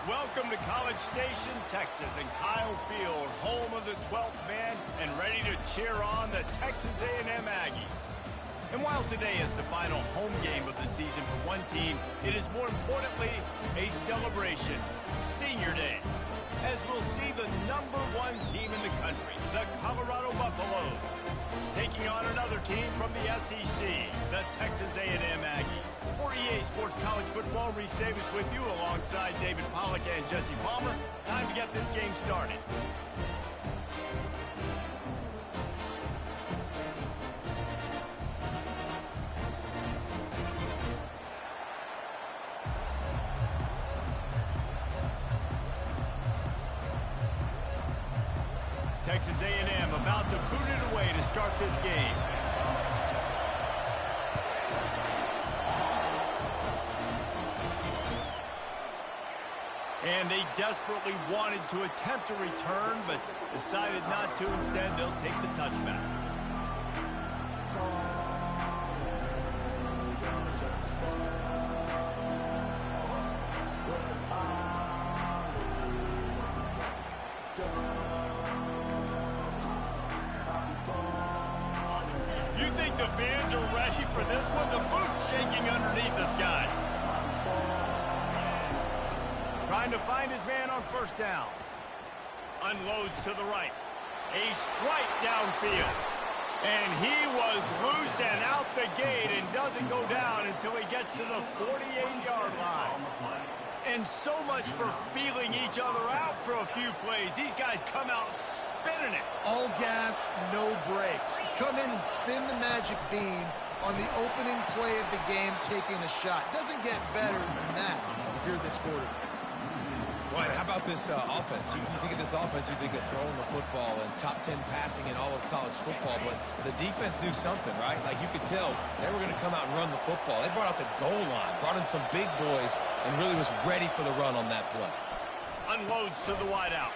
Welcome to College Station, Texas, and Kyle Field, home of the 12th man, and ready to cheer on the Texas A&M Aggies. And while today is the final home game of the season for one team, it is more importantly a celebration, Senior Day, as we'll see the #1 team in the country, the Colorado Buffaloes, taking on another team from the SEC, the Texas A&M Aggies. For EA Sports College Football, Reese Davis with you alongside David Pollack and Jesse Palmer. Time to get this game started. Texas A&M about to boot it away to start this game. And they desperately wanted to attempt a return, but decided not to. Instead, they'll take the touchback. You think the fans are ready for this one? The booth's shaking underneath us, guys. Trying to find his man on first down. Unloads to the right. A strike downfield. And he was loose and out the gate and doesn't go down until he gets to the 48-yard line. And so much for feeling each other out for a few plays. These guys come out spinning it. All gas, no brakes. Come in and spin the magic bean on the opening play of the game, taking a shot. Doesn't get better than that if you're this quarterback. Right, how about this offense? You think of this offense, you think of throwing the football and top 10 passing in all of college football, but the defense knew something, right? Like you could tell they were going to come out and run the football. They brought out the goal line, brought in some big boys, and really was ready for the run on that play. Unloads to the wideout.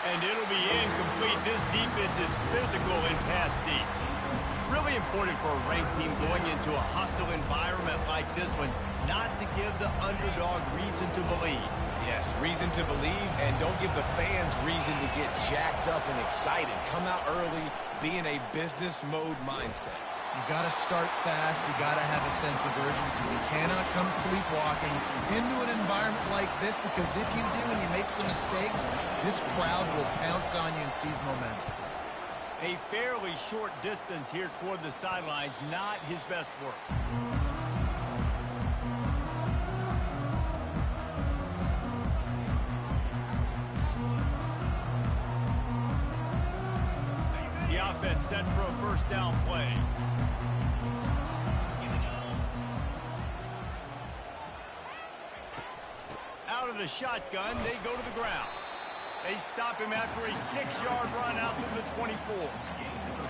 And it'll be incomplete. This defense is physical and pass deep. Really important for a ranked team going into a hostile environment like this one, not to give the underdog reason to believe. Yes, reason to believe, and don't give the fans reason to get jacked up and excited. Come out early, be in a business mode mindset. You got to start fast. You got to have a sense of urgency. You cannot come sleepwalking into an environment like this, because if you do and you make some mistakes, this crowd will pounce on you and seize momentum. A fairly short distance here toward the sidelines, not his best work. The offense set for a first down play. Out of the shotgun, they go to the ground. They stop him after a 6-yard run out to the 24.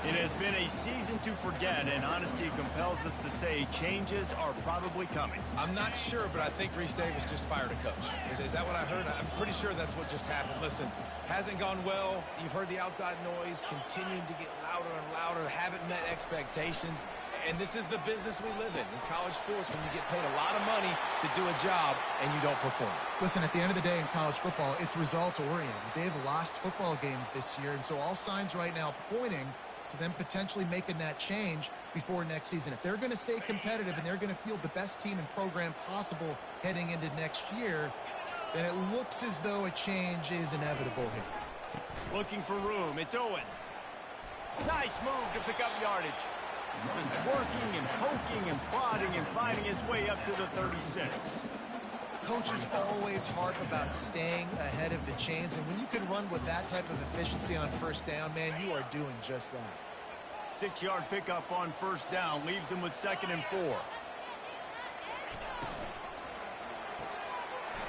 It has been a season to forget, and honesty compels us to say changes are probably coming. I'm not sure, but I think Reese Davis just fired a coach. Is that what I heard? I'm pretty sure that's what just happened. Listen, hasn't gone well. You've heard the outside noise, continuing to get louder and louder, haven't met expectations. And this is the business we live in college sports, when you get paid a lot of money to do a job and you don't perform. Listen, at the end of the day in college football, it's results-oriented. They've lost football games this year, and so all signs right now pointing to them potentially making that change before next season. If they're going to stay competitive and they're going to field the best team and program possible heading into next year, then it looks as though a change is inevitable here. Looking for room. It's Owens. Nice move to pick up yardage. Just working and poking and prodding and finding his way up to the 36. Coaches always harp about staying ahead of the chains, and when you can run with that type of efficiency on first down, man, you are doing just that. 6-yard pickup on first down leaves him with 2nd and 4.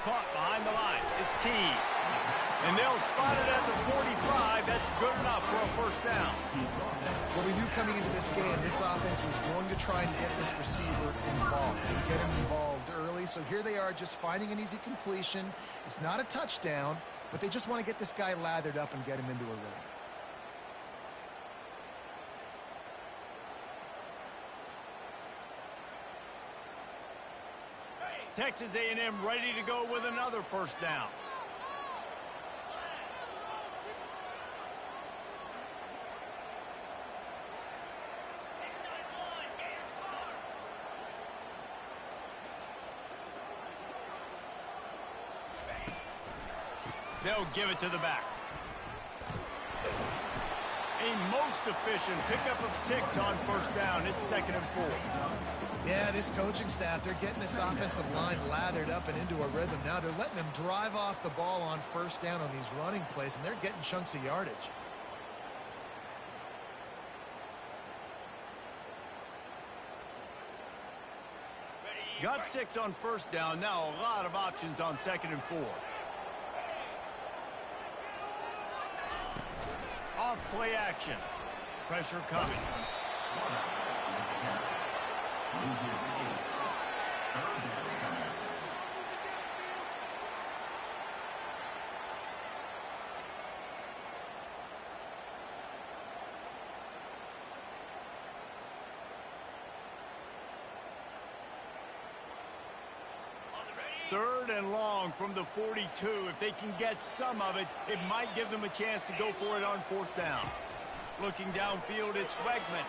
Caught behind the line. It's Keys. And they'll spot it at the 45. That's good enough for a first down. Well, we knew coming into this game, this offense was going to try and get this receiver involved and get him involved early. So here they are just finding an easy completion. It's not a touchdown, but they just want to get this guy lathered up and get him into a run. Texas A&M ready to go with another first down. They'll give it to the back. A most efficient pickup of 6 on first down. It's 2nd and 4. Yeah, this coaching staff, they're getting this offensive line lathered up and into a rhythm. Now they're letting them drive off the ball on first down on these running plays, and they're getting chunks of yardage. Got 6 on first down. Now a lot of options on 2nd and 4. Off play action. Pressure coming. Third and long from the 42. If they can get some of it, it might give them a chance to go for it on 4th down. Looking downfield, it's Wegman.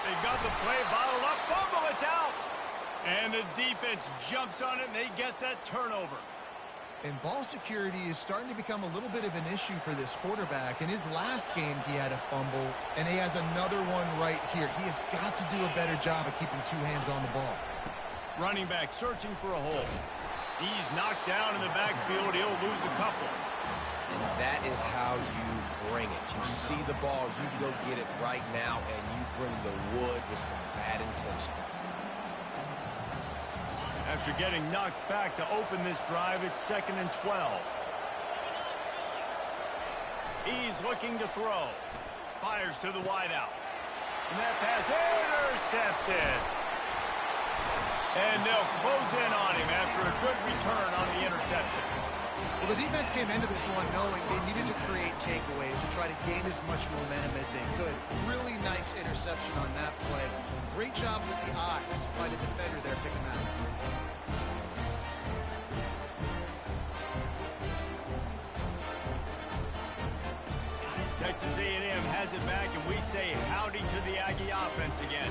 They've got the play bottled up. Fumble, it's out. And the defense jumps on it, and they get that turnover. And ball security is starting to become a little bit of an issue for this quarterback. In his last game, he had a fumble, and he has another one right here. He has got to do a better job of keeping 2 hands on the ball. Running back searching for a hole. He's knocked down in the backfield. He'll lose a couple. And that is how you bring it. You see the ball, you go get it right now, and you bring the wood with some bad intentions. After getting knocked back to open this drive, it's 2nd and 12. He's looking to throw. Fires to the wideout. And that pass intercepted. And they'll close in on him after a good return on the interception. Well, the defense came into this one knowing they needed to create takeaways to try to gain as much momentum as they could. Really nice interception on that play. Great job with the eyes by the defender there picking that up. Texas A&M has it back, and we say howdy to the Aggie offense again.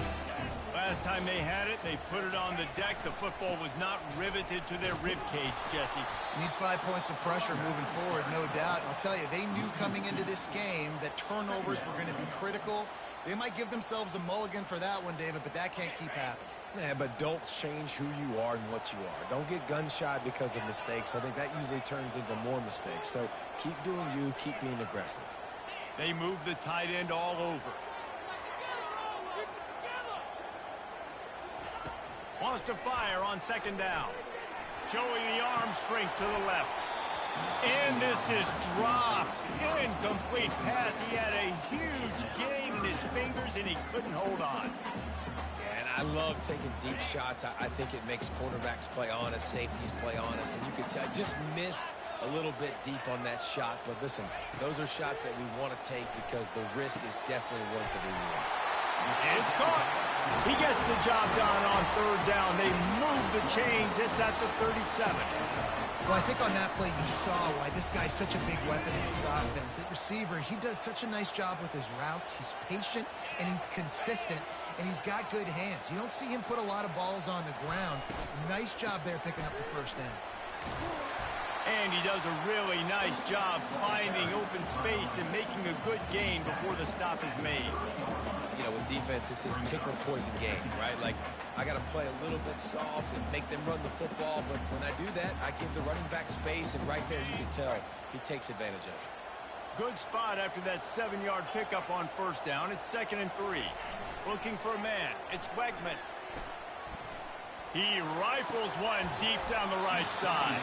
Last time they had it, they put it on the deck. The football was not riveted to their rib cage, Jesse. Need 5 points of pressure moving forward, no doubt. And I'll tell you, they knew coming into this game that turnovers were going to be critical. They might give themselves a mulligan for that one, David, but that can't keep happening. Yeah, but don't change who you are and what you are. Don't get gun-shy because of mistakes. I think that usually turns into more mistakes. So keep doing you, keep being aggressive. They move the tight end all over. Wants to fire on 2nd down. Showing the arm strength to the left. And this is dropped. Incomplete pass. He had a huge gain in his fingers, and he couldn't hold on. Yeah, and I love taking deep shots. I think it makes quarterbacks play honest, safeties play honest, and you could tell just missed a little bit deep on that shot. But listen, those are shots that we want to take because the risk is definitely worth the reward. It's caught. He gets the job done on 3rd down. They move the chains. It's at the 37. Well, I think on that play you saw why this guy's such a big weapon in this offense. At receiver, he does such a nice job with his routes. He's patient, and he's consistent, and he's got good hands. You don't see him put a lot of balls on the ground. Nice job there picking up the first down. And he does a really nice job finding open space and making a good gain before the stop is made. You know, with defense, it's this pick or poison game, right? Like, I got to play a little bit soft and make them run the football, but when I do that, I give the running back space, and right there you can tell he takes advantage of it. Good spot after that 7-yard pickup on 1st down. It's 2nd and 3. Looking for a man. It's Wegman. He rifles one deep down the right side.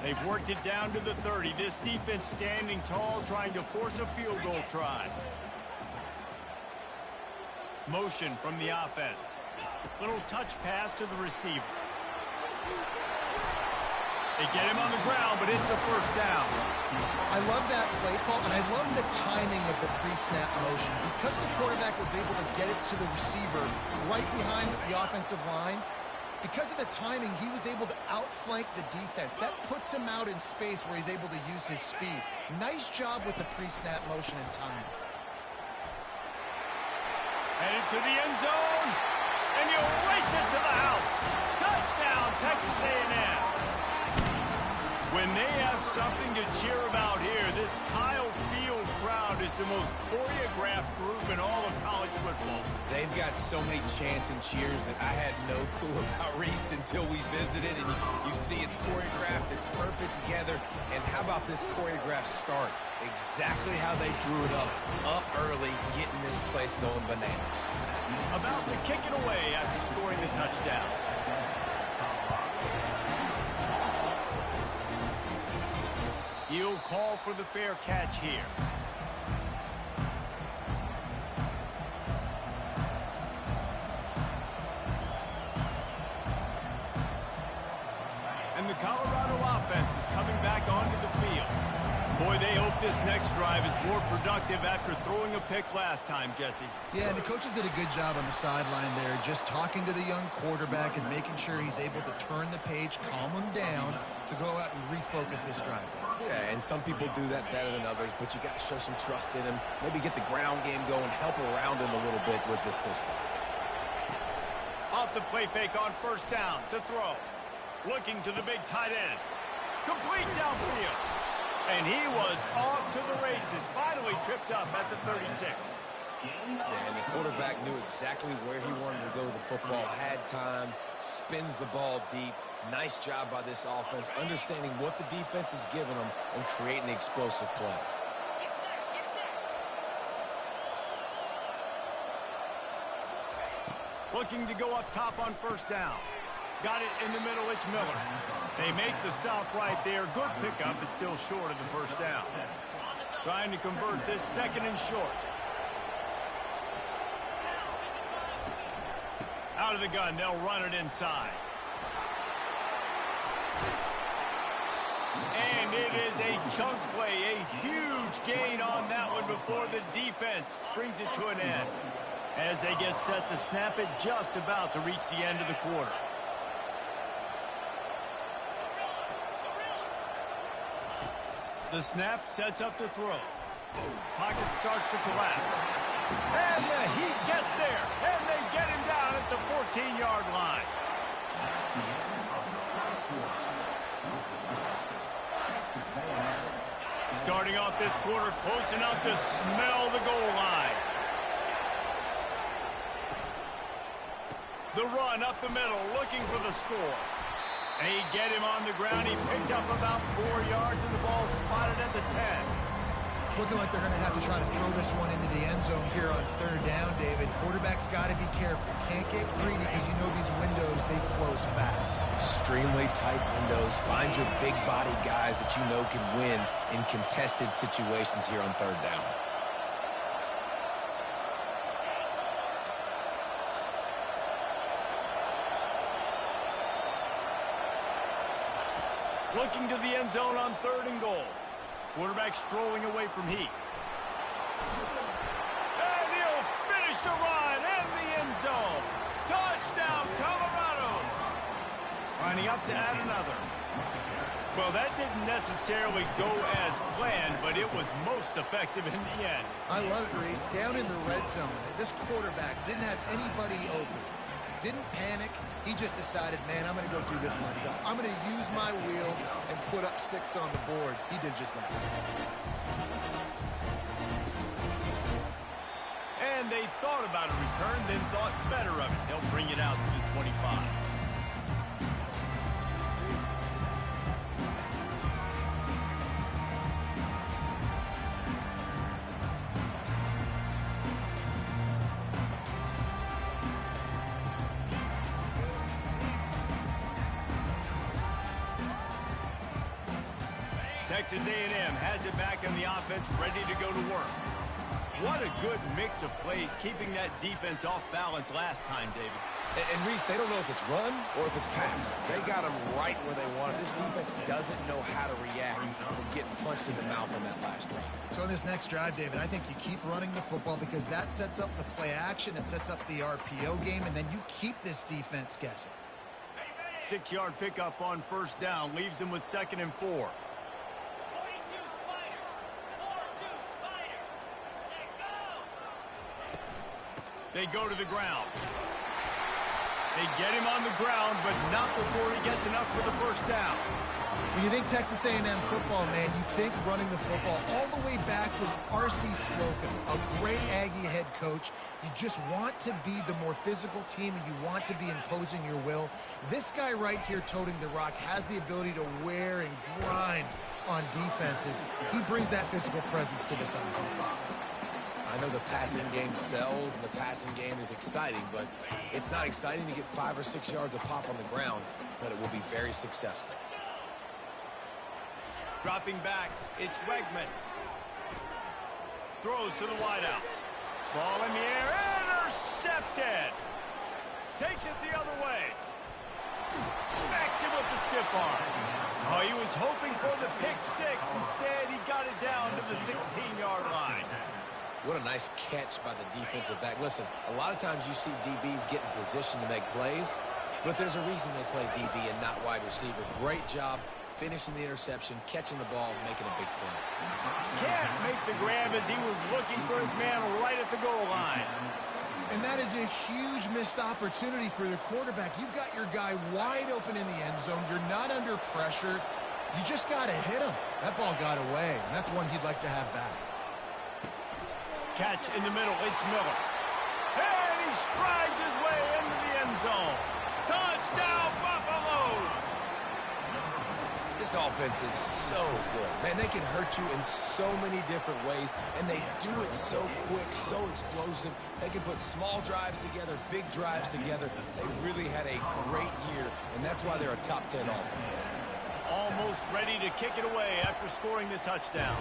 They've worked it down to the 30. This defense standing tall, trying to force a field goal try. Motion from the offense. Little touch pass to the receiver. They get him on the ground, but it's a first down. I love that play call, and I love the timing of the pre-snap motion. Because the quarterback was able to get it to the receiver right behind the offensive line, because of the timing, he was able to outflank the defense. That puts him out in space where he's able to use his speed. Nice job with the pre-snap motion and timing. Headed to the end zone, and you race it to the house. Touchdown, Texas A&M. When they have something to cheer about here, this Kyle Field crowd is the most choreographed group in all of college football. They've got so many chants and cheers that I had no clue about Reese until we visited. And you see it's choreographed, it's perfect together. And how about this choreographed start? Exactly how they drew it up early, getting this place going bananas. About to kick it away after scoring the touchdown. He'll call for the fair catch here. And the Colorado offense is coming back onto the field. Boy, they hope this next drive is more productive after throwing a pick last time, Jesse. Yeah, the coaches did a good job on the sideline there, just talking to the young quarterback and making sure he's able to turn the page, calm him down to go out and refocus this drive. Yeah, and some people do that better than others, but you got to show some trust in him, maybe get the ground game going, help around him a little bit with this system. Off the play fake on first down to throw. Looking to the big tight end. Complete downfield. And he was off to the races, finally tripped up at the 36. Yeah, and the quarterback knew exactly where he wanted to go with the football, had time, spins the ball deep. Nice job by this offense, understanding what the defense is giving them and creating the explosive play. Looking to go up top on first down. Got it in the middle, it's Miller. They make the stop right there. Good pickup, it's still short of the first down. Trying to convert this second and short. Out of the gun, they'll run it inside. And it is a chunk play, a huge gain on that one before the defense brings it to an end. As they get set to snap it, just about to reach the end of the quarter. The snap sets up the throw. Pocket starts to collapse. And the heat gets there. And they get him down at the 14-yard line. Starting off this quarter close enough to smell the goal line. The run up the middle, looking for the score. And he get him on the ground. He picked up about 4 yards, and the ball spotted at the 10. It's looking like they're going to have to try to throw this one into the end zone here on third down, David. Quarterback's got to be careful. Can't get greedy because you know these windows, they close fast. Extremely tight windows. Find your big body guys that you know can win in contested situations here on third down. Looking to the end zone on third and goal. Quarterback strolling away from heat. And he'll finish the run in the end zone. Touchdown, Colorado. Lining up to add another. Well, that didn't necessarily go as planned, but it was most effective in the end. I love it, Reese. Down in the red zone, this quarterback didn't have anybody open. Didn't panic. He just decided, man, I'm going to go do this myself. I'm going to use my wheels and put up 6 on the board. He did just that. And they thought about a return, then thought better of it. They'll bring it out to the 25. Texas A&M has it back in the offense, ready to go to work. What a good mix of plays, keeping that defense off balance last time, David. And Reese, they don't know if it's run or if it's pass. They got them right where they want it. This defense doesn't know how to react from getting punched in the mouth on that last drive. So in this next drive, David, I think you keep running the football because that sets up the play action. It sets up the RPO game, and then you keep this defense guessing. 6-yard pickup on first down leaves them with 2nd and 4. They go to the ground. They get him on the ground, but not before he gets enough for the first down. When you think Texas A&M football, man, you think running the football all the way back to R.C. Slocum, a great Aggie head coach. You just want to be the more physical team, and you want to be imposing your will. This guy right here toting the rock has the ability to wear and grind on defenses. He brings that physical presence to this offense. I know the passing game sells and the passing game is exciting, but it's not exciting to get 5 or 6 yards of pop on the ground, but it will be very successful. Dropping back, it's Wegman. Throws to the wideout. Ball in the air, intercepted. Takes it the other way. Smacks him with the stiff arm. Oh, he was hoping for the pick six. Instead, he got it down to the 16-yard line. What a nice catch by the defensive back. Listen, a lot of times you see DBs get in position to make plays, but there's a reason they play DB and not wide receiver. Great job finishing the interception, catching the ball, making a big play. Can't make the grab as he was looking for his man right at the goal line. And that is a huge missed opportunity for the quarterback. You've got your guy wide open in the end zone. You're not under pressure. You just got to hit him. That ball got away, and that's one he'd like to have back. Catch in the middle, it's Miller. And he strides his way into the end zone. Touchdown, Buffaloes! This offense is so good. Man, they can hurt you in so many different ways, and they do it so quick, so explosive. They can put small drives together, big drives together. They really had a great year, and that's why they're a top 10 offense. Almost ready to kick it away after scoring the touchdown.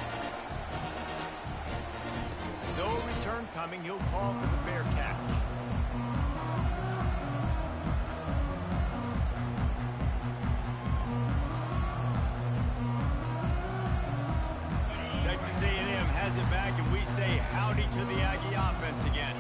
No return coming. He'll call for the fair catch. Texas A&M has it back, and we say howdy to the Aggie offense again.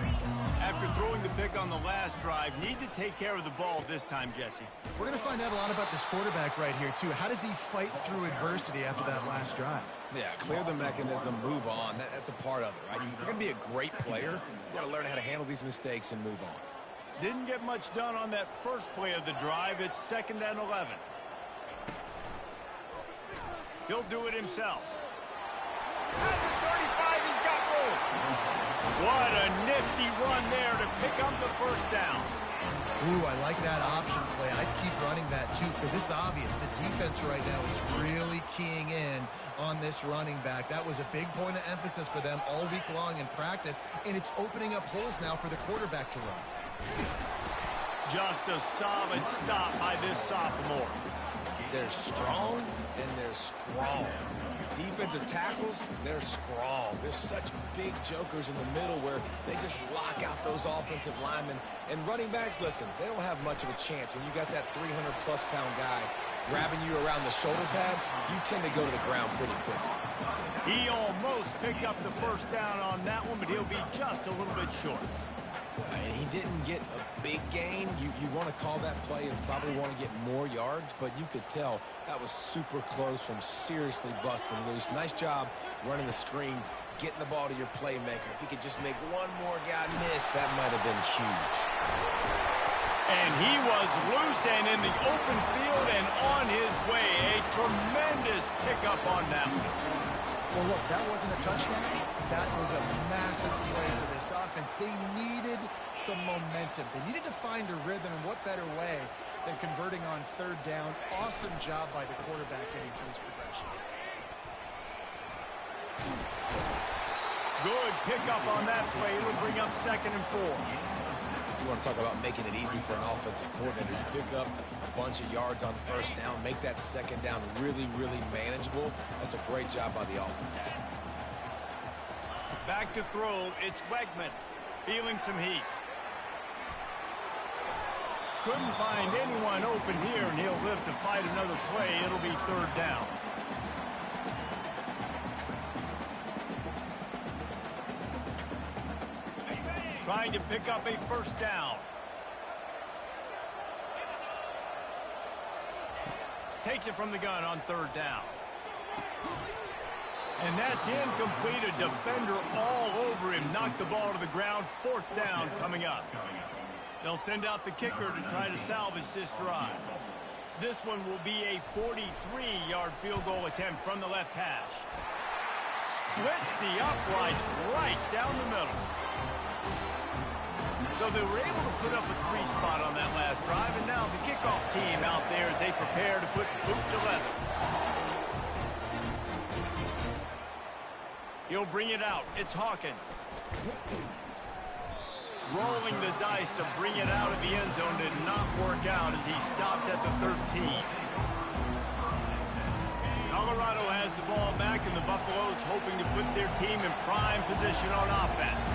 After throwing the pick on the last drive, need to take care of the ball this time, Jesse. We're going to find out a lot about this quarterback right here, too. How does he fight through adversity after that last drive? Yeah, clear the mechanism, move on. That's a part of it, right? If you're going to be a great player, you got to learn how to handle these mistakes and move on. Didn't get much done on that first play of the drive. It's 2nd and 11. He'll do it himself. At the 35, he's got room. What a nifty run there to pick up the first down. Ooh, I like that option play. I'd keep running that, too, because it's obvious the defense right now is really keying in on this running back. That was a big point of emphasis for them all week long in practice, and it's opening up holes now for the quarterback to run. Just a solid stop by this sophomore. They're strong and they're strong. Defensive tackles, they're strong. There's such big jokers in the middle where they just lock out those offensive linemen. And running backs, listen, they don't have much of a chance. When you got that 300-plus pound guy grabbing you around the shoulder pad, you tend to go to the ground pretty quickly. He almost picked up the first down on that one, but he'll be just a little bit short. And he didn't get a big gain. You want to call that play and probably want to get more yards, but you could tell that was super close from seriously busting loose. Nice job running the screen, getting the ball to your playmaker. If he could just make one more guy miss, that might have been huge. And he was loose and in the open field and on his way. A tremendous pickup on that one. Well, look, that wasn't a touchdown. That was a massive play for this offense. They needed some momentum. They needed to find a rhythm, and what better way than converting on third down. Awesome job by the quarterback getting through his progression. Good pickup on that play. It'll bring up 2nd and 4. You want to talk about making it easy for an offensive coordinator. You pick up a bunch of yards on first down, make that second down really, really manageable. That's a great job by the offense. Back to throw, it's Wegman, feeling some heat. Couldn't find anyone open here, and he'll live to fight another play. It'll be third down. Trying to pick up a first down. Takes it from the gun on third down. And that's incomplete. A defender all over him. Knocked the ball to the ground. Fourth down coming up. They'll send out the kicker to try to salvage this drive. This one will be a 43-yard field goal attempt from the left hash. Splits the uprights right down the middle. So they were able to put up a 3 spot on that last drive, and now the kickoff team out there as they prepare to put boot to leather. He'll bring it out. It's Hawkins. Rolling the dice to bring it out of the end zone did not work out as he stopped at the 13. Colorado has the ball back, and the Buffaloes hoping to put their team in prime position on offense.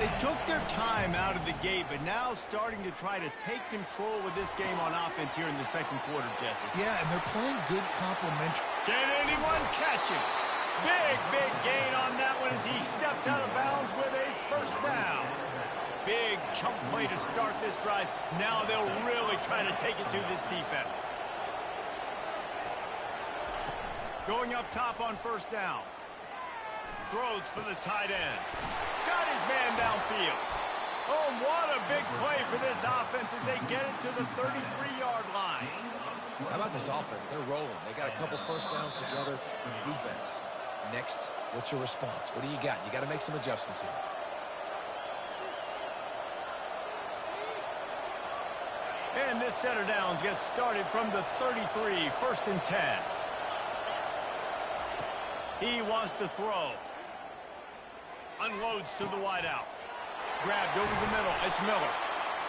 They took their time out of the gate, but now starting to try to take control of this game on offense here in the second quarter, Jesse. Yeah, and they're playing good complementary. Can anyone catch him? Big gain on that one as he steps out of bounds with a first down. Big chunk play to start this drive. Now they'll really try to take it to this defense. Going up top on first down. Throws for the tight end. Got his man downfield. Oh, what a big play for this offense as they get it to the 33-yard line. How about this offense? They're rolling. They got a couple first downs together. Defense. Next, what's your response? What do you got? You got to make some adjustments here. And this set of downs gets started from the 33, first and 10. He wants to throw. Unloads to the wideout. Grabbed over the middle. It's Miller.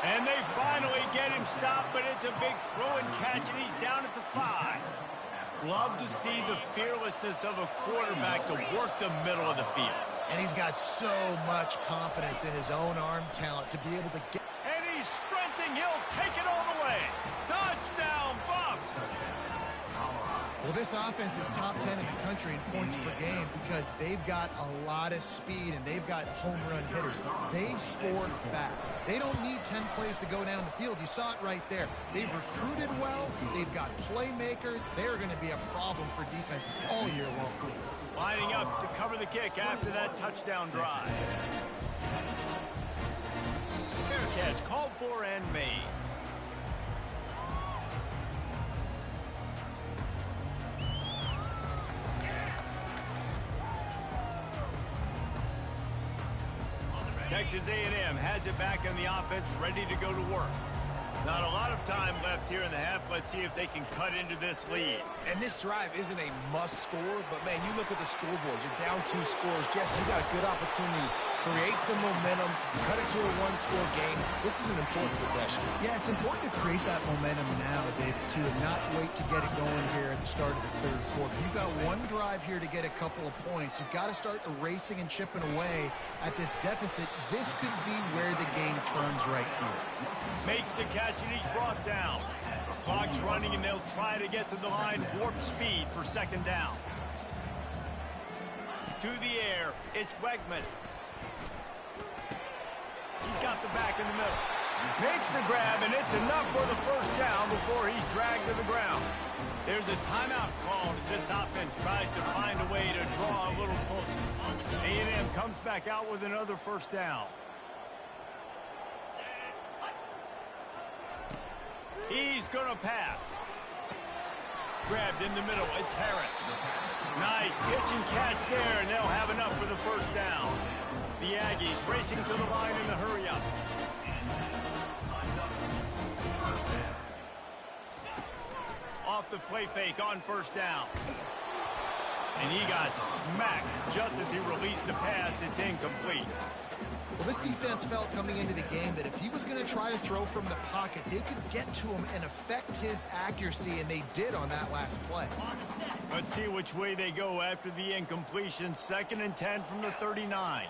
And they finally get him stopped, but it's a big throw and catch, and he's down at the 5. Love to see the fearlessness of a quarterback to work the middle of the field. And he's got so much confidence in his own arm talent to be able to get... And he's sprinting. He'll take it all the way. Touchdown, Bucs! Well, this offense is top 10 in the country in points per game because they've got a lot of speed and they've got home run hitters. They score fast. They don't need 10 plays to go down the field. You saw it right there. They've recruited well. They've got playmakers. They're going to be a problem for defenses all year long. Lining up to cover the kick after that touchdown drive. Fair catch called for and made. Texas A&M has it back in the offense, ready to go to work. Not a lot of time left here in the half. Let's see if they can cut into this lead. And this drive isn't a must score, but, man, you look at the scoreboard. You're down 2 scores. Jesse, you got a good opportunity. Create some momentum. Cut it to a 1-score game. This is an important possession. Yeah, it's important to create that momentum now, David, too, and not wait to get it going here at the start of the third quarter. You've got one drive here to get a couple of points. You've got to start erasing and chipping away at this deficit. This could be where the game turns right here. Makes the catch, and he's brought down. Clock's running, and they'll try to get to the line. Warp speed for second down. To the air, it's Wegman. He's got the back in the middle. Makes the grab, and it's enough for the first down before he's dragged to the ground. There's a timeout called as this offense tries to find a way to draw a little closer. A&M comes back out with another first down. He's going to pass. Grabbed in the middle. It's Harris. Nice pitch and catch there, and they'll have enough for the first down. The Aggies racing to the line in a hurry-up. Off the play fake on first down. And he got smacked just as he released the pass. It's incomplete. Well, this defense felt coming into the game that if he was going to try to throw from the pocket, they could get to him and affect his accuracy, and they did on that last play. Let's see which way they go after the incompletion. 2nd and 10 from the 39.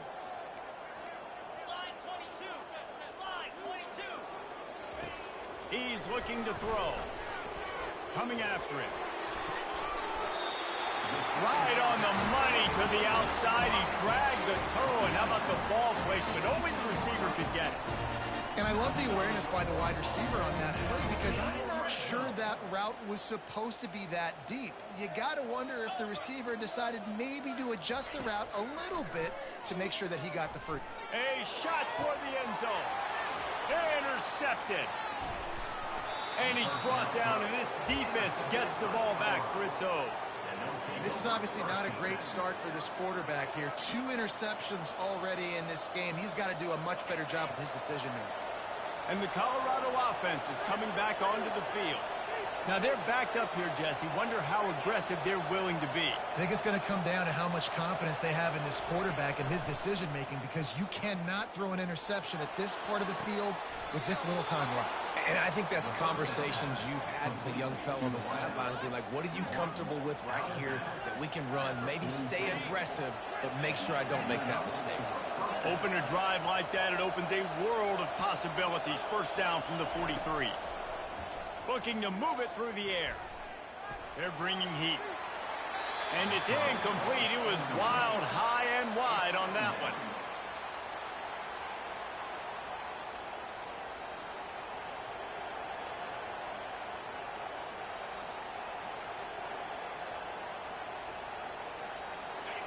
He's looking to throw. Coming after it. Right on the money to the outside. He dragged the toe, and how about the ball placement? Only the receiver could get it. And I love the awareness by the wide receiver on that play because I'm not sure that route was supposed to be that deep. You got to wonder if the receiver decided maybe to adjust the route a little bit to make sure that he got the first. A shot toward the end zone. Intercepted. And he's brought down, and this defense gets the ball back for its own. This is obviously not a great start for this quarterback here. 2 interceptions already in this game. He's got to do a much better job with his decision-making. And the Colorado offense is coming back onto the field. Now they're backed up here, Jesse. Wonder how aggressive they're willing to be. I think it's going to come down to how much confidence they have in this quarterback and his decision-making because you cannot throw an interception at this part of the field with this little time left. And I think that's conversations you've had with the young fellow on the sidelines. Be like, what are you comfortable with right here that we can run? Maybe stay aggressive, but make sure I don't make that mistake. Open a drive like that, it opens a world of possibilities. First down from the 43. Looking to move it through the air. They're bringing heat. And it's incomplete. It was wild, high, and wide on that one.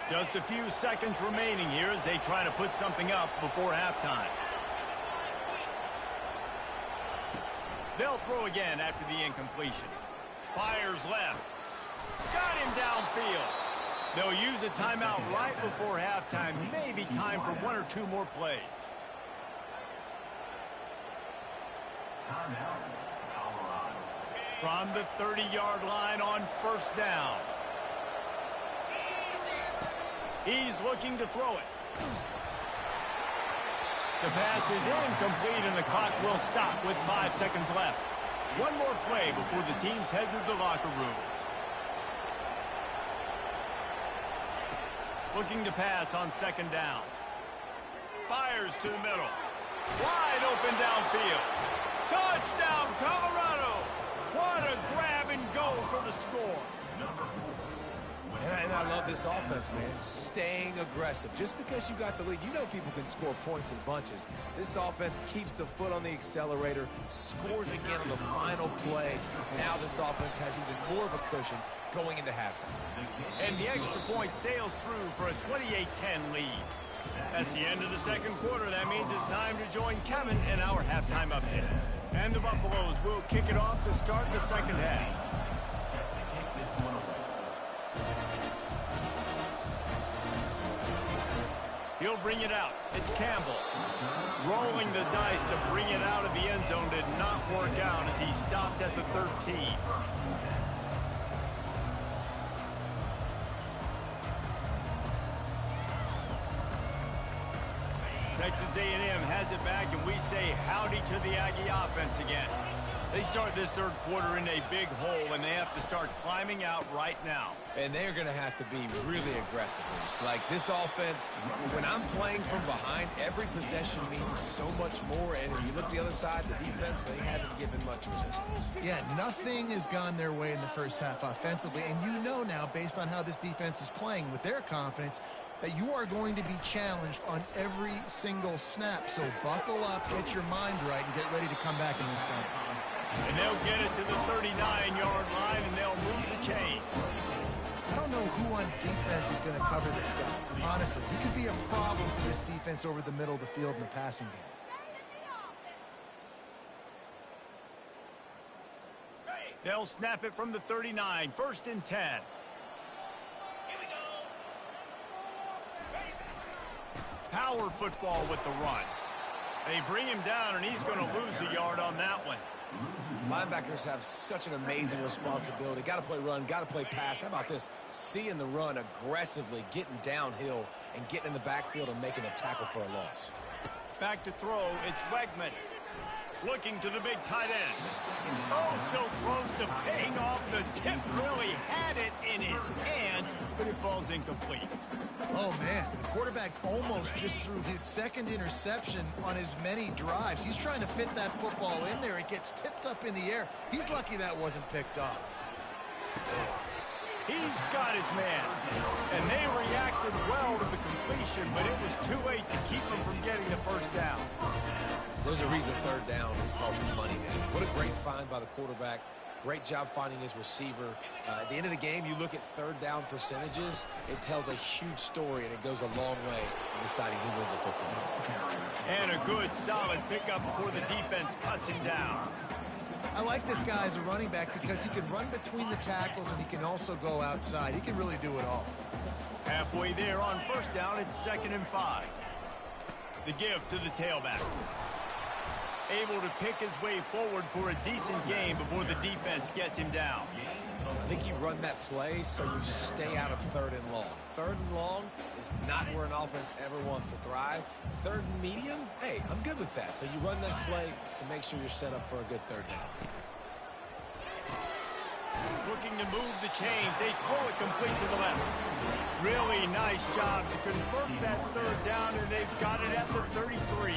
Just a few seconds remaining here as they try to put something up before halftime. They'll throw again after the incompletion. Fires left. Got him downfield. They'll use a timeout right before halftime. Maybe time for 1 or 2 more plays. From the 30-yard line on first down. He's looking to throw it. The pass is incomplete, and the clock will stop with 5 seconds left. One more play before the teams head to the locker rooms. Looking to pass on second down. Fires to the middle. Wide open downfield. Touchdown, Colorado! What a grab and go for the score. And I love this offense, man. Staying aggressive. Just because you got the lead, you know people can score points in bunches. This offense keeps the foot on the accelerator, scores again on the final play. Now this offense has even more of a cushion going into halftime. And the extra point sails through for a 28-10 lead. That's the end of the second quarter. That means it's time to join Kevin in our halftime update. And the Buffaloes will kick it off to start the second half. He'll bring it out. It's Campbell. Rolling the dice to bring it out of the end zone did not work out as he stopped at the 13. Texas A&M has it back, and we say howdy to the Aggie offense again. They start this third quarter in a big hole, and they have to start climbing out right now. And they're going to have to be really aggressive. It's like this offense, when I'm playing from behind, every possession means so much more. And if you look the other side, the defense, they haven't given much resistance. Yeah, nothing has gone their way in the first half offensively. And you know now, based on how this defense is playing with their confidence, that you are going to be challenged on every single snap. So buckle up, get your mind right, and get ready to come back in this game. And they'll get it to the 39-yard line, and they'll move the chain. I don't know who on defense is going to cover this guy. Honestly, he could be a problem for this defense over the middle of the field in the passing game. They'll snap it from the 39, 1st and 10. Power football with the run. They bring him down, and he's going to lose a yard on that one. Linebackers have such an amazing responsibility. Got to play run, got to play pass. How about this? Seeing the run aggressively, getting downhill, and getting in the backfield and making a tackle for a loss. Back to throw, it's Wegman. Looking to the big tight end. Oh, so close to paying off. The tip really had it in his hands, but it falls incomplete. Oh, man, the quarterback almost just threw his second interception on as many drives. He's trying to fit that football in there. It gets tipped up in the air. He's lucky that wasn't picked off. He's got his man. And they reacted well to the completion, but it was too late to keep him from getting the first down. There's a reason third down is called money down. What a great find by the quarterback. Great job finding his receiver. At the end of the game, you look at third down percentages. It tells a huge story, and it goes a long way in deciding who wins a football game. And a good, solid pickup before the defense cuts him down. I like this guy as a running back because he can run between the tackles and he can also go outside. He can really do it all. Halfway there on first down, it's 2nd and 5. The give to the tailback. Able to pick his way forward for a decent game before the defense gets him down. I think you run that play so you stay out of 3rd and long. 3rd and long is not where an offense ever wants to thrive. 3rd and medium, hey, I'm good with that. So you run that play to make sure you're set up for a good 3rd down. Looking to move the chains. They throw it complete to the left. Really nice job to convert that 3rd down, and they've got it at the 33.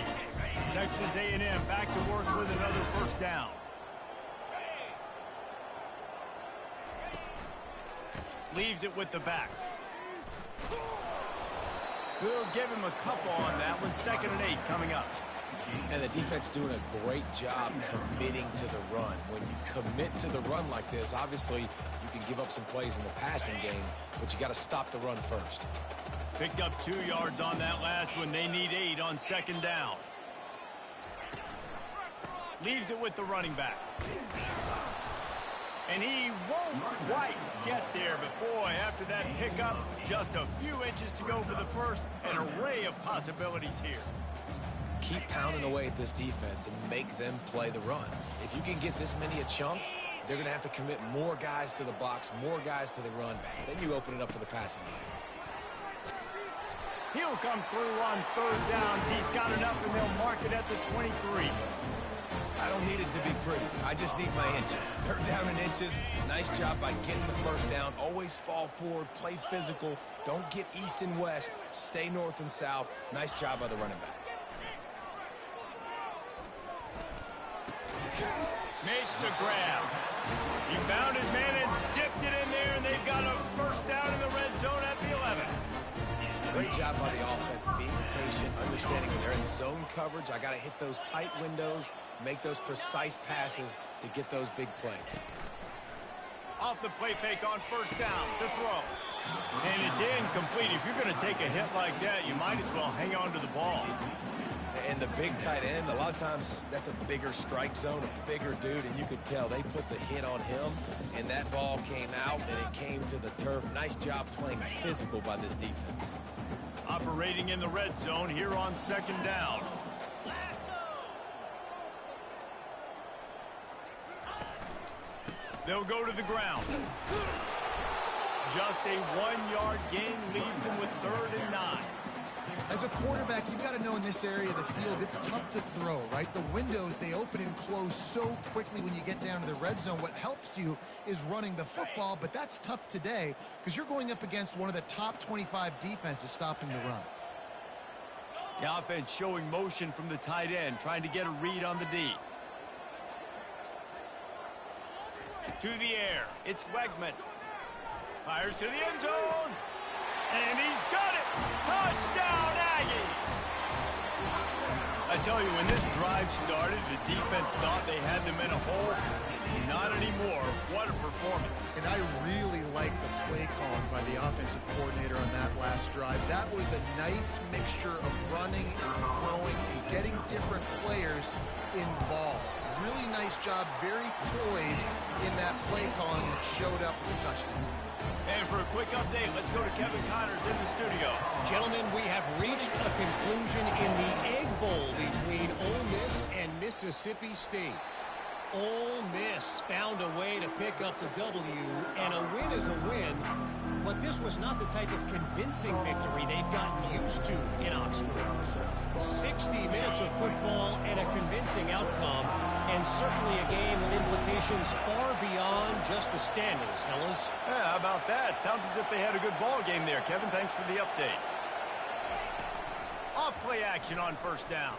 Texas A&M back to work with another first down. Leaves it with the back. We'll give him a couple on that one. 2nd and 8 coming up. And the defense doing a great job committing to the run. When you commit to the run like this, obviously you can give up some plays in the passing game, but you got to stop the run first. Picked up 2 yards on that last one. They need 8 on 2nd down. Leaves it with the running back. And he won't quite get there, but boy, after that pickup, just a few inches to go for the first. An array of possibilities here. Keep pounding away at this defense and make them play the run. If you can get this many a chunk, they're going to have to commit more guys to the box, more guys to the run. Then you open it up for the passing game. He'll come through on 3rd downs. He's got enough, and they'll mark it at the 23. I don't need it to be pretty. I just need my inches. 3rd down and inches. Nice job by getting the first down. Always fall forward, play physical. Don't get east and west. Stay north and south. Nice job by the running back. Makes the grab. He found his man and zipped it in there, and they've got a first down in the red zone at the 11. Great job by the offense, being patient, understanding when they're in zone coverage. I got to hit those tight windows, make those precise passes to get those big plays. Off the play fake on first down to throw. And it's incomplete. If you're going to take a hit like that, you might as well hang on to the ball. And the big tight end, a lot of times that's a bigger strike zone, a bigger dude, and you could tell they put the hit on him, and that ball came out, and it came to the turf. Nice job playing physical by this defense. Operating in the red zone here on 2nd down. They'll go to the ground. Just a 1-yard gain leaves them with 3rd and 9. As a quarterback, you've got to know in this area of the field, it's tough to throw, right? The windows, they open and close so quickly when you get down to the red zone. What helps you is running the football, but that's tough today because you're going up against one of the top 25 defenses stopping the run. The offense showing motion from the tight end, trying to get a read on the D. To the air, it's Wegman. Fires to the end zone. And he's got it! Touchdown, Aggies! I tell you, when this drive started, the defense thought they had them in a hole. Not anymore. What a performance. And I really like the play calling by the offensive coordinator on that last drive. That was a nice mixture of running and throwing and getting different players involved. Really nice job, very poised in that play calling, and it showed up with a touchdown. And for a quick update, let's go to Kevin Connors in the studio. Gentlemen, we have reached a conclusion in the Egg Bowl between Ole Miss and Mississippi State. Ole Miss found a way to pick up the W, and a win is a win. but this was not the type of convincing victory they've gotten used to in Oxford. 60 minutes of football and a convincing outcome, and certainly a game with implications far beyond just the standings, fellas. Yeah, how about that? Sounds as if they had a good ball game there. Kevin, thanks for the update. Off-play action on first down.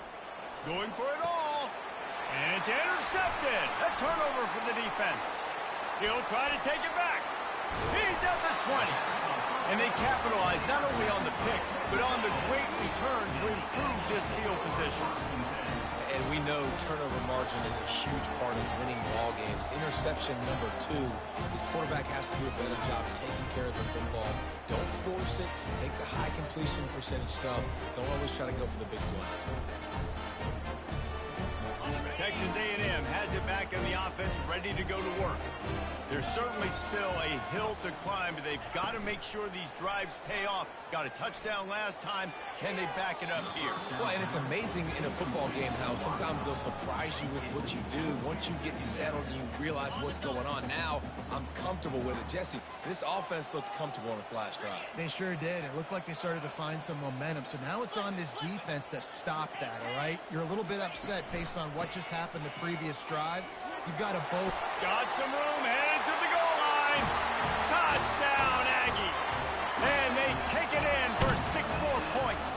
Going for it all. And it's intercepted. A turnover for the defense. He'll try to take it back. He's at the 20. And they capitalize not only on the pick, but on the great return to improve this field position. And we know turnover margin is a huge part of winning ball games. Interception number 2. His quarterback has to do a better job taking care of the football. Don't force it. Take the high completion percentage stuff. Don't always try to go for the big play. Texas A&M has it back on the offense, ready to go to work. There's certainly still a hill to climb, but they've got to make sure these drives pay off. Got a touchdown last time. Can they back it up here? Well, and it's amazing in a football game how sometimes they'll surprise you with what you do. Once you get settled and you realize what's going on, now I'm comfortable with it. Jesse, this offense looked comfortable on its last drive. They sure did. It looked like they started to find some momentum. So now it's on this defense to stop that, all right? You're a little bit upset based on what just happened the previous drive. You've got to both. Got some room, headed to the goal line. Touchdown, Aggie. And they take it in for 6 more points.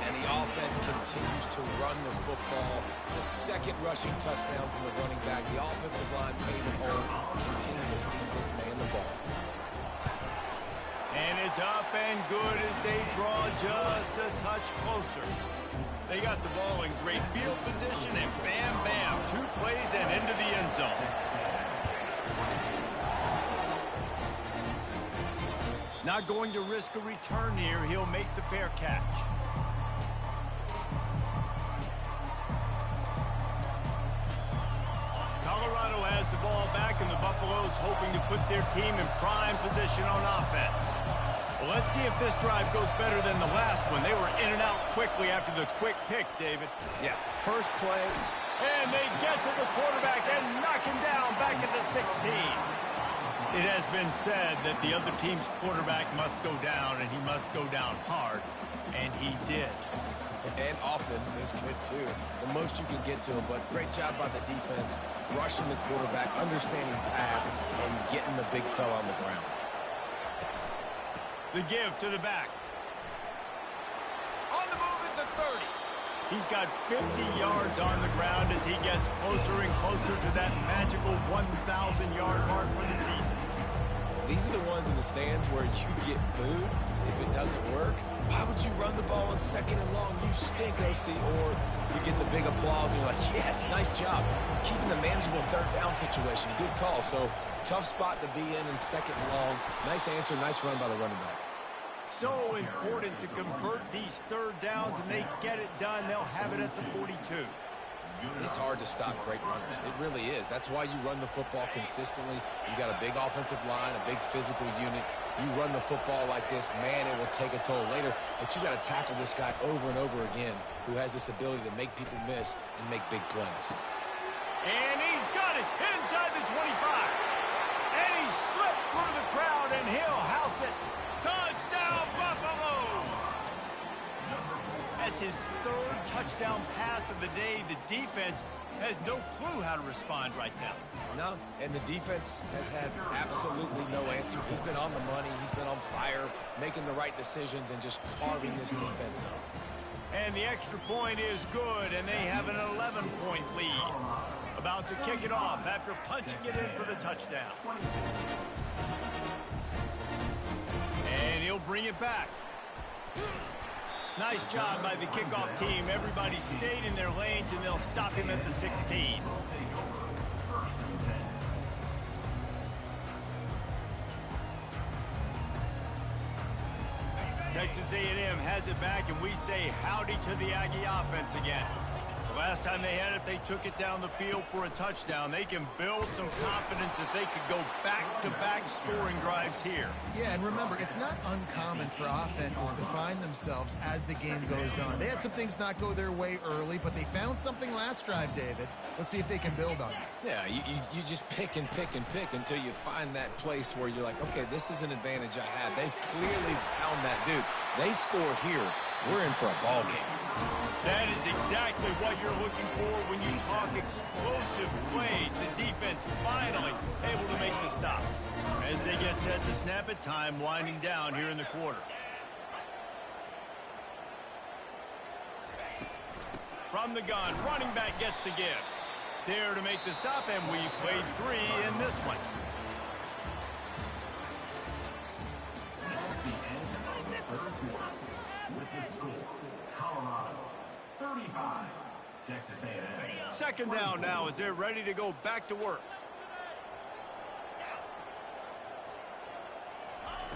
And the offense continues to run the football. The second rushing touchdown from the running back. The offensive line paving holes, continue to feed this man the ball. And it's up and good as they draw just a touch closer. They got the ball in great field position, and bam, bam, 2 plays and into the end zone. Not going to risk a return here. He'll make the fair catch. Colorado has the ball back, and the Buffaloes hoping to put their team in prime position on offense. Well, let's see if this drive goes better than the last one. They were in and out quickly after the quick pick, David. Yeah, first play. And they get to the quarterback and knock him down back at the 16. It has been said that the other team's quarterback must go down, and he must go down hard. And he did. And often is good, too. The most you can get to him, but great job by the defense, rushing the quarterback, understanding pass, and getting the big fella on the ground. The give to the back. On the move at the 30. He's got 50 yards on the ground as he gets closer and closer to that magical 1,000-yard mark for the season. These are the ones in the stands where you get booed if it doesn't work. Why would you run the ball in second and long? You stink, OC. Or you get the big applause and you're like, yes, nice job. Keeping the manageable third down situation. Good call. So tough spot to be in second and long. Nice answer, nice run by the running back. So important to convert these third downs, and they get it done. They'll have it at the 42. It's hard to stop great runners. It really is. That's why you run the football consistently. You got a big offensive line, a big physical unit. You run the football like this, man, it will take a toll later. But you got to tackle this guy over and over again who has this ability to make people miss and make big plays. And he's got it inside the 25. And he slipped through the crowd, and he'll house it. Touchdown, Buffaloes! That's his 3rd touchdown pass of the day. The defense has no clue how to respond right now. No, and the defense has had absolutely no answer. He's been on the money. He's been on fire, making the right decisions and just carving this defense up. And the extra point is good, and they have an 11-point lead. About to kick it off after punching it in for the touchdown. And he'll bring it back. Nice job by the kickoff team. Everybody stayed in their lanes, and they'll stop him at the 16. Texas A&M has it back, and we say howdy to the Aggie offense again. Last time they had it, they took it down the field for a touchdown. They can build some confidence that they could go back-to-back scoring drives here. Yeah, and remember, it's not uncommon for offenses to find themselves as the game goes on. They had some things not go their way early, but they found something last drive, David. Let's see if they can build on it. Yeah, you just pick and pick and pick until you find that place where you're like, okay, this is an advantage I have. They clearly found that, dude. They score here, we're in for a ball game. That is exactly what you're looking for when you talk explosive plays. The defense finally able to make the stop. As they get set to snap it, time winding down here in the quarter. From the gun, running back gets to give. There to make the stop, and we played 3 in this one. With the score, Colorado 35, Texas A&M. Second down now as they're ready to go back to work.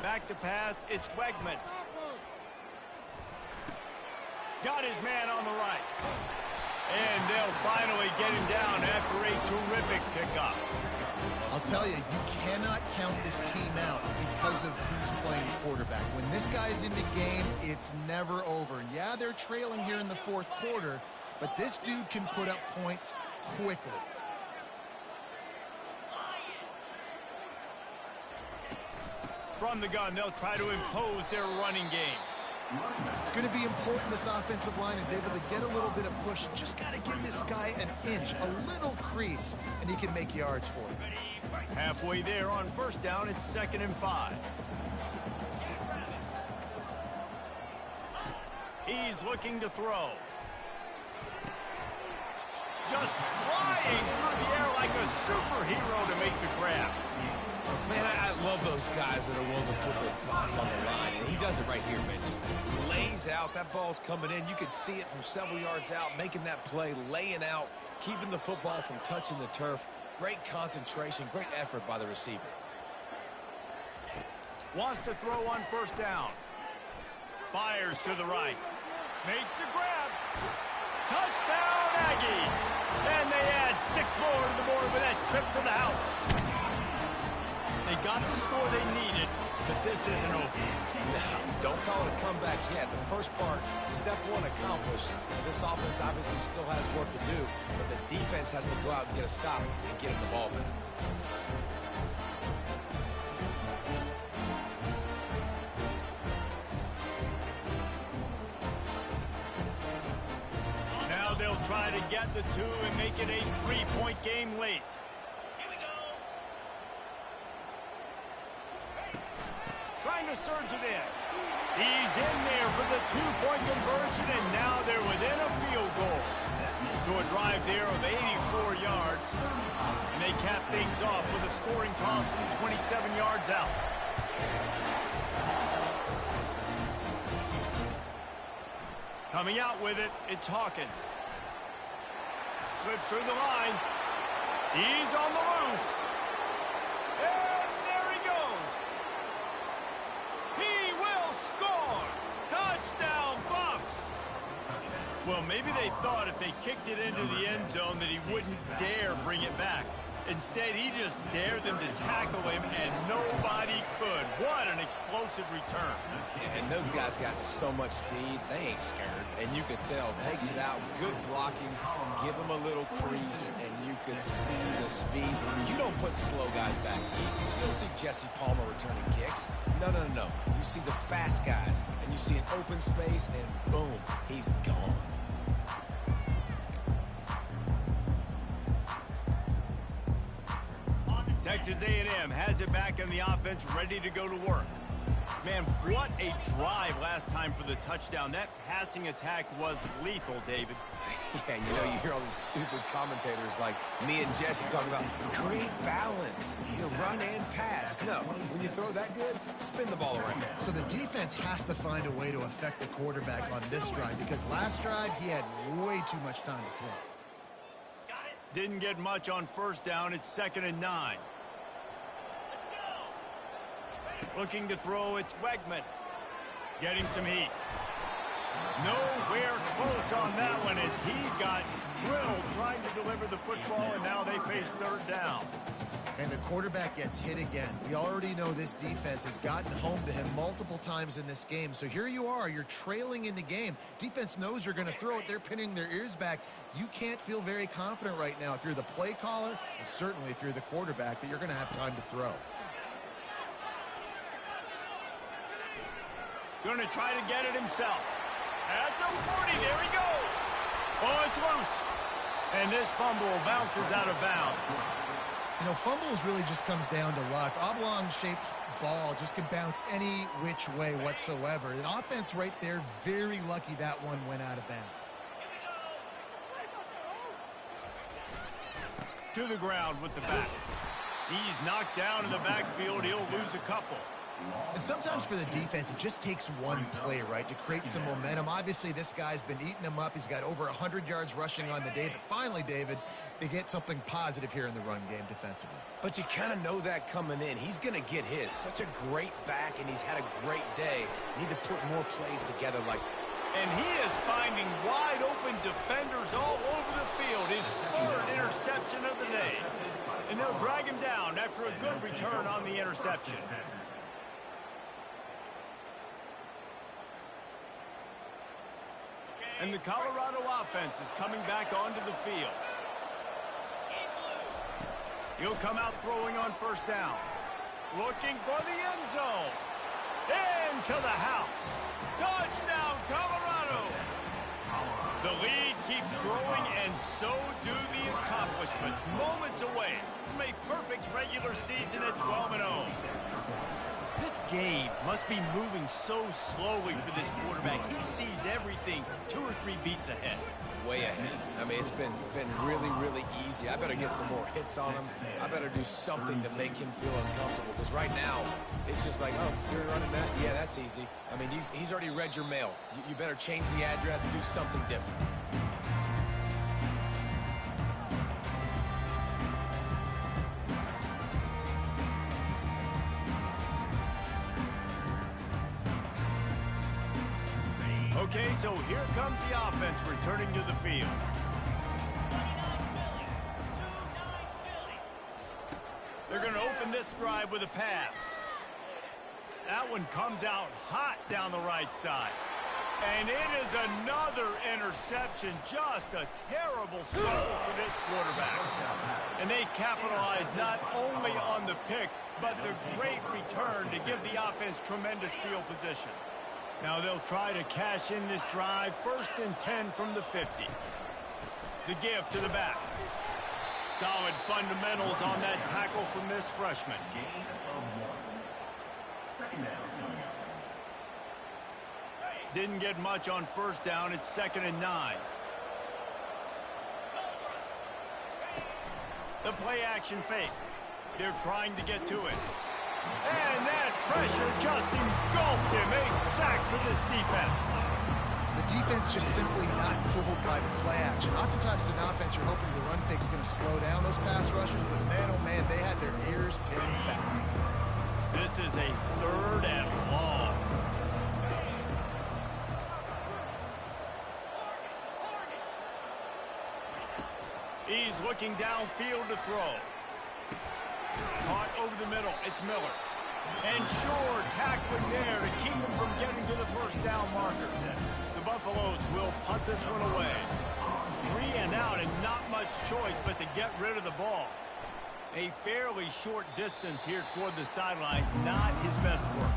Back to pass, it's Wegman. Got his man on the right. And they'll finally get him down after a terrific pickup. I'll tell you, you cannot count this team out because of who's playing quarterback. When this guy's in the game, it's never over. Yeah, they're trailing here in the fourth quarter, but this dude can put up points quickly. From the gun, they'll try to impose their running game. It's going to be important this offensive line is able to get a little bit of push. Just got to give this guy an inch, a little crease, and he can make yards for it. Halfway there on first down, it's 2nd and 5. He's looking to throw. Just flying through the air like a superhero to make the grab. Man, I love those guys that are willing to put their body on the line, and he does it right here, man. Just lays out. That ball's coming in. You can see it from several yards out, making that play, laying out, keeping the football from touching the turf. Great concentration, great effort by the receiver. Wants to throw on first down. Fires to the right. Makes the grab. Touchdown, Aggies! And they add 6 more to the board with that trip to the house. They got the score they needed, but this isn't over. No, don't call it a comeback yet. The first part, step 1 accomplished. This offense obviously still has work to do, but the defense has to go out and get a stop and get him the ball back. Now they'll try to get the 2 and make it a 3-point game late. Trying to surge it in. He's in there for the 2-point conversion, and now they're within a field goal. To a drive there of 84 yards. And they cap things off with a scoring toss from 27 yards out. Coming out with it, it's Hawkins. Slips through the line. He's on the loose. And there he goes. He will score! Touchdown, Buffs! Well, maybe they thought if they kicked it into the end zone that he wouldn't dare bring it back. Instead, he just dared them to tackle him, and nobody could. What an explosive return. Yeah, and those guys got so much speed, they ain't scared. And you could tell, takes it out, good blocking, give them a little crease, and you could see the speed. You don't put slow guys back. You don't see Jesse Palmer returning kicks. No, no, no, no. You see the fast guys, and you see an open space, and boom, he's gone. Texas A&M has it back in the offense, ready to go to work. Man, what a drive last time for the touchdown. That passing attack was lethal, David. Yeah, you know, you hear all these stupid commentators like me and Jesse talking about create balance, you know, run and pass. No, when you throw that good, spin the ball around. So the defense has to find a way to affect the quarterback on this drive because last drive he had way too much time to throw. Didn't get much on first down. It's 2nd and 9. Looking to throw, it's Wegman. Getting some heat. Nowhere close on that one as he got drilled trying to deliver the football, and now they face third down. And the quarterback gets hit again. We already know this defense has gotten home to him multiple times in this game. So here you are, you're trailing in the game. Defense knows you're going to throw it. They're pinning their ears back. You can't feel very confident right now if you're the play caller, and certainly if you're the quarterback, that you're going to have time to throw. Going to try to get it himself. At the 40, there he goes. Oh, it's loose. And this fumble bounces out of bounds. You know, fumbles really just comes down to luck. Oblong-shaped ball just can bounce any which way whatsoever. An offense right there, very lucky that one went out of bounds. To the ground with the back. He's knocked down in the backfield. He'll lose a couple. And sometimes for the defense, it just takes one play, right, to create some momentum. Obviously, this guy's been eating them up. He's got over 100 yards rushing on the day. But finally, David, they get something positive here in the run game defensively. But you kind of know that coming in. He's going to get his. Such a great back, and he's had a great day. Need to put more plays together like that. And he is finding wide-open defenders all over the field. His third interception of the day. And they'll drag him down after a good return on the interception. And the Colorado offense is coming back onto the field. He'll come out throwing on first down. Looking for the end zone. Into the house. Touchdown, Colorado. The lead keeps growing, and so do the accomplishments. Moments away from a perfect regular season at 12-0. This game must be moving so slowly for this quarterback. He sees everything 2 or 3 beats ahead. Way ahead. I mean, it's been really, really easy. I better get some more hits on him. I better do something to make him feel uncomfortable. Because right now, it's just like, oh, you're running that? Yeah, that's easy. I mean, he's already read your mail. You better change the address and do something different. Okay, so here comes the offense returning to the field. They're going to open this drive with a pass. That one comes out hot down the right side. And it is another interception. Just a terrible struggle for this quarterback. And they capitalize not only on the pick, but the great return to give the offense tremendous field position. Now they'll try to cash in this drive. 1st and 10 from the 50. The give to the back. Solid fundamentals on that tackle from this freshman. Gain of 1. 2nd down coming up. Didn't get much on first down. It's 2nd and 9. The play action fake. They're trying to get to it. And that pressure just engulfed him. A sack for this defense. The defense just simply not fooled by the play action. Oftentimes in offense, you're hoping the run fake's going to slow down those pass rushers, but man, oh man, they had their ears pinned back. This is a 3rd and long. He's looking downfield to throw. Caught over the middle. It's Miller. And sure, tackling there to keep him from getting to the first down marker. The Buffaloes will punt this one away. 3 and out and not much choice but to get rid of the ball. A fairly short distance here toward the sidelines. Not his best work.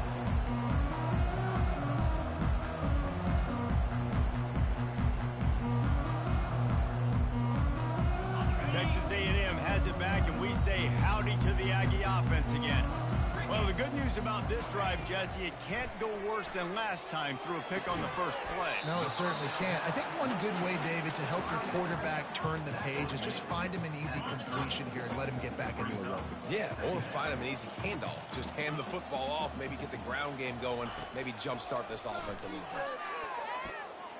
Texas A&M has it back, and we say howdy to the Aggie offense again. Well, the good news about this drive, Jesse, it can't go worse than last time through a pick on the first play. No, it certainly can't. I think one good way, David, to help your quarterback turn the page is just find him an easy completion here and let him get back into a run. Yeah, or find him an easy handoff. Just hand the football off, maybe get the ground game going, maybe jumpstart this offense a little bit.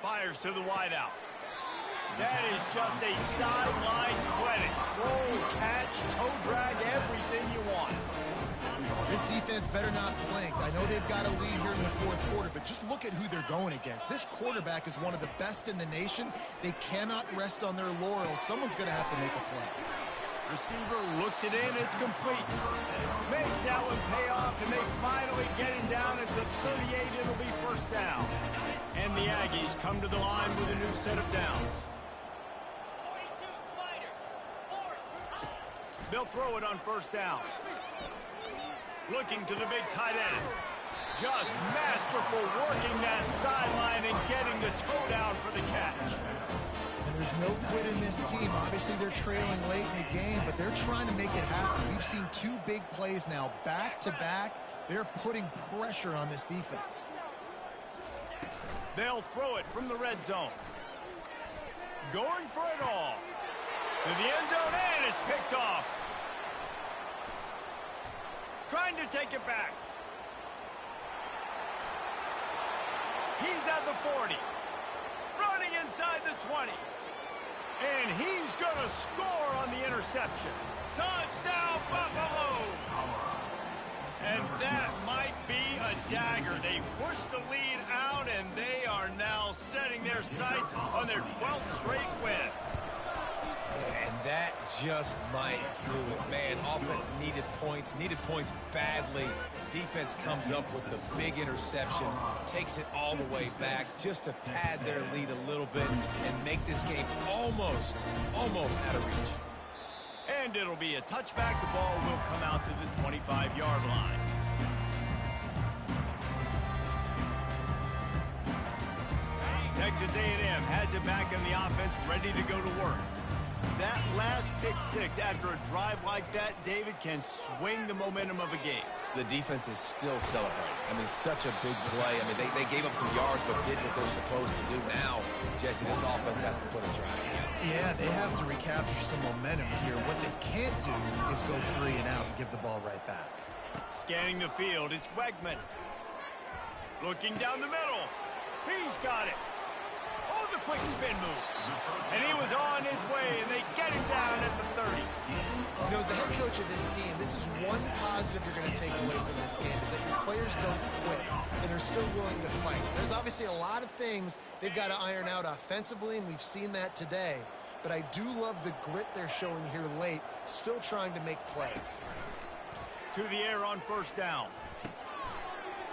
Fires to the wideout. That is just a sideline credit. Roll, catch, toe drag, everything you want. This defense defense better not blink. I know they've got a lead here in the fourth quarter, but just look at who they're going against. This quarterback is one of the best in the nation. They cannot rest on their laurels. Someone's going to have to make a play. Receiver looks it in. It's complete. Makes that one pay off, and they finally get him down at the 38. It'll be first down. And the Aggies come to the line with a new set of downs. They'll throw it on first down. Looking to the big tight end. Just masterful working that sideline and getting the toe down for the catch. And there's no quit in this team. Obviously, they're trailing late in the game, but they're trying to make it happen. We've seen two big plays now, back-to-back. They're putting pressure on this defense. They'll throw it from the red zone. Going for it all. To the end zone, and it's picked off. Trying to take it back. He's at the 40. Running inside the 20. And he's going to score on the interception. Touchdown, Buffalo! And that might be a dagger. They push the lead out, and they are now setting their sights on their 12th straight win. And that just might do it. Man, offense needed points badly. Defense comes up with the big interception, takes it all the way back just to pad their lead a little bit and make this game almost out of reach. And it'll be a touchback. The ball will come out to the 25-yard line. Texas A&M has it back in the offense, ready to go to work. That last pick six after a drive like that, David, can swing the momentum of a game. The defense is still celebrating. I mean, such a big play. I mean, they gave up some yards but did what they're supposed to do. Now, Jesse, this offense has to put a drive together. Yeah, they have to recapture some momentum here. What they can't do is go 3 and out and give the ball right back. Scanning the field, it's Wegman. Looking down the middle. He's got it. Oh, the quick spin move. And he was on his way, and they get him down at the 30. You know, as the head coach of this team, this is one positive you're going to take away from this game, is that your players don't quit, and they're still willing to fight. There's obviously a lot of things they've got to iron out offensively, and we've seen that today. But I do love the grit they're showing here late, still trying to make plays. To the air on first down.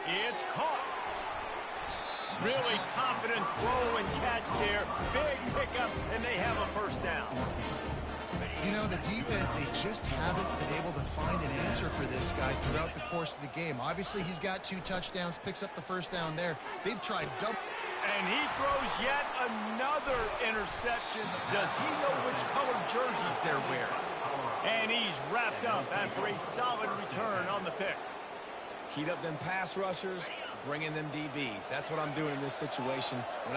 It's caught. Really confident throw and catch there. Big pickup, and they have a first down. You know, the defense, they just haven't been able to find an answer for this guy throughout the course of the game. Obviously, he's got 2 touchdowns, picks up the first down there. They've tried double. And he throws yet another interception. Does he know which colored jerseys they're wearing? And he's wrapped up after a solid return on the pick. Heat up them pass rushers, bring in them DBs. That's what I'm doing in this situation. When